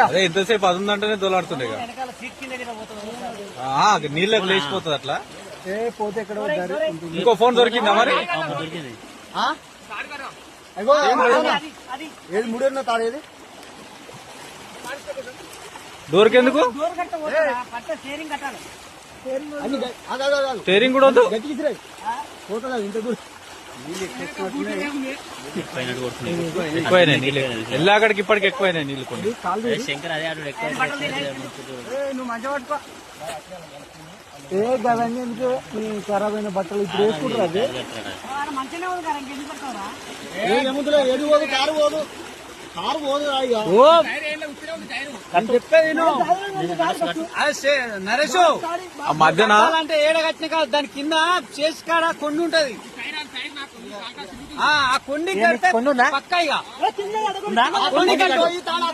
అదే ఎంతసేపు అది ఉందంటేనే దోలాడుతుండే నీళ్ళకి లేచిపోతుంది అట్లా. పోతే ఎక్కడ ఇంకో ఫోన్ దొరికిందా మరి? ఏది మూడేళ్ళ తాడేది డోర్కెందుకు? స్టీరింగ్ కూడా వద్దు. పోతుందా ఇంత దూరం ఎక్కువైనాయి నీళ్ళు. ఎల్లాగడికి ఇప్పటికి ఎక్కువైనాయి నీళ్ళు కొన్ని. గవన్నీ ఎందుకు ఖరాబ్ అయిన బట్టలు ఇప్పుడు వేసుకుంటారు. అది ఏముందిలే, ఏది పోదు, కారు పోదు, కారు పోదు. చెప్పేది నరేష్ ఆ మధ్యన అంటే ఏడగట్టిన కాదు, దాని కింద చేసి కాడ కొండ ఉంటది. ఆ కొండి పక్క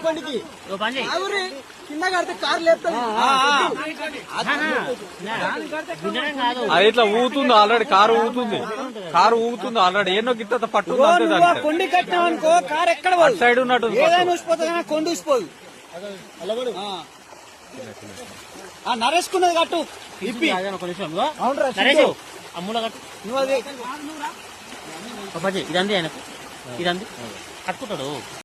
కొండికి కింద కడితే కారు లేపుతుంది. అది ఇట్లా ఊగుతుంది ఆల్రెడీ. కారు ఊగుతుంది ఆల్రెడీ. ఏనో గిత్త పట్టు కొండి కట్టినామనుకో కారు ఎక్కడ సైడ్ ఉన్నట్టు ఏదైనా ఊసిపోతుంది కానీ కొండ ఊసిపోదు. నరేసుకున్నది కట్టు ఇప్పి. అమ్ముల కట్టు నువ్వు అది ఇదంది ఆయనకు, ఇదంది కట్టుకుంటాడు.